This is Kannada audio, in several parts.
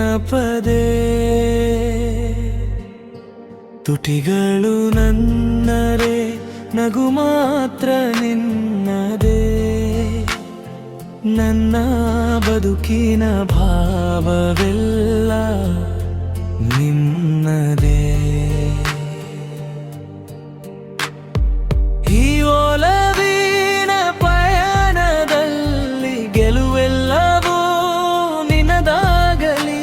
ನೆನಪದೆ ತುಟಿಗಳು ನನ್ನರೆ ನಗು ಮಾತ್ರ ನಿನ್ನದೇ ನನ್ನ ಬದುಕಿನ ಭಾವವೆಲ್ಲ ನಿನ್ನದೇ ಈ ಒಲವಿನ ಪಯಣದಲ್ಲಿ ಗೆಲುವೆಲ್ಲವೂ ನಿನ್ನದಾಗಲಿ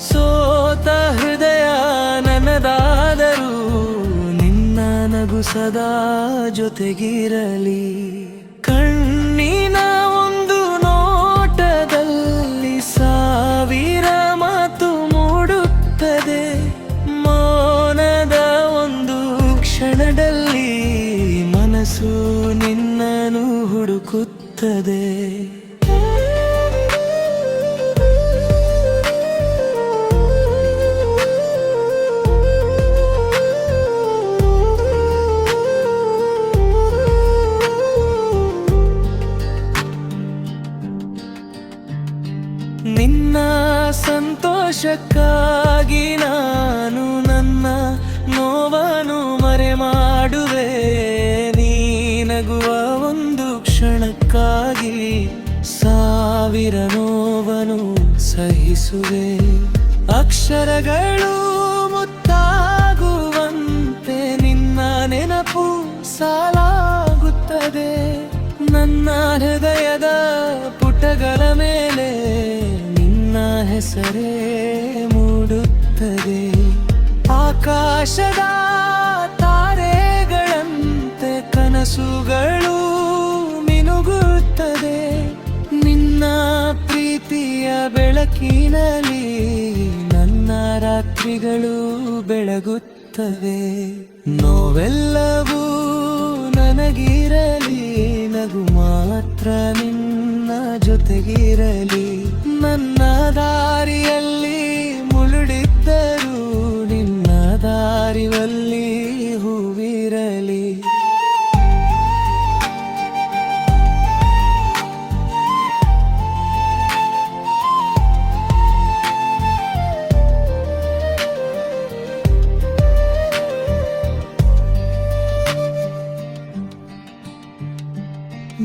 ಸೋತ ಹೃದಯ ನನ್ನದಾದರೂ ನಿನ್ನ ನಗು ಸದಾ ಜೊತೆಗಿರಲಿ ಕಣ್ಣಿನ ಒಂದು ನೋಟದಲ್ಲಿ ಸಾವಿರ ಮಾತು ಮೂಡುತ್ತದೆ ಮೌನದ ಒಂದು ಕ್ಷಣದಲ್ಲಿ ಮನಸ್ಸು ನಿನ್ನನ್ನು ಹುಡುಕುತ್ತದೆ ನಿನ್ನ ಸಂತೋಷಕ್ಕಾಗಿ ನಾನು ನನ್ನ ನೋವನ್ನು ಮರೆ ಮಾಡುವೆ ನೀ ನಗುವ ಒಂದು ಕ್ಷಣಕ್ಕಾಗಿ ಸಾವಿರ ನೋವನ್ನು ಸಹಿಸುವೆ ಅಕ್ಷರಗಳು ಮುತ್ತಾಗುವಂತೆ ನಿನ್ನ ನೆನಪು ಸಾಲಾಗುತ್ತದೆ ನನ್ನ ಹೃದಯದ ಪುಟಗಳ ಮೇಲೆ ನಿನ್ನ ಹೆಸರೇ ಮೂಡುತ್ತದೆ ಆಕಾಶದ ತಾರೆಗಳಂತೆ ಕನಸುಗಳು ಮಿನುಗುತ್ತದೆ ನಿನ್ನ ಪ್ರೀತಿಯ ಬೆಳಕಿನಲ್ಲಿ ನನ್ನ ರಾತ್ರಿಗಳು ಬೆಳಗುತ್ತವೆ ನೋವೆಲ್ಲವೂ ನನಗಿರಲಿ ನಗು ಮಾತ್ರ ನಿನ್ನ ಜೊತೆಗಿರಲಿ ನನ್ನ ದಾರಿಯಲ್ಲಿ ಮುಳುಡಿದ್ದರೂ ನಿನ್ನ ದಾರಿಯಲ್ಲಿ ಹೂವಿರಲಿ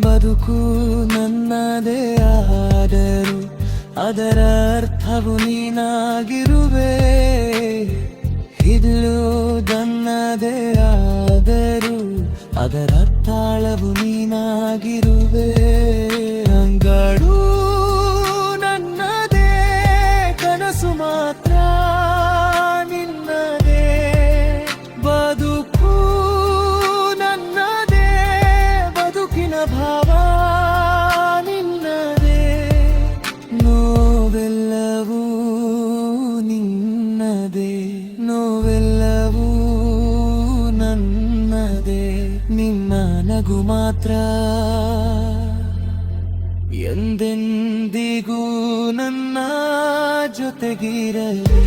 ಬದುಕು ನನ್ನದೇ ಆದರೂ ಅದರ ಅರ್ಥವು ನೀನಾಗಿರುವೆ ಇದ್ಲು ನನ್ನದೇ ಆದರೂ ಅದರ ತಾಳವು ನೀನಾಗಿರುವೆ ಅಂಗಾಡು ನನ್ನದೇ ಕನಸು ಮಾತ್ರ ನಿನ್ನದೇ ಬದುಕು ನನ್ನದೇ ಬದುಕಿನ ಭಾವ ನಿನ್ನದೇ ನೋವೆಲ್ಲವೂ ನಿನ್ನದೇ ನೋವೆಲ್ಲವೂ ನನ್ನದೇ ನಿನ್ನ ನಗು ಮಾತ್ರ ಎಂದೆಂದಿಗೂ ನನ್ನ ಜೊತೆಗಿರಲಿ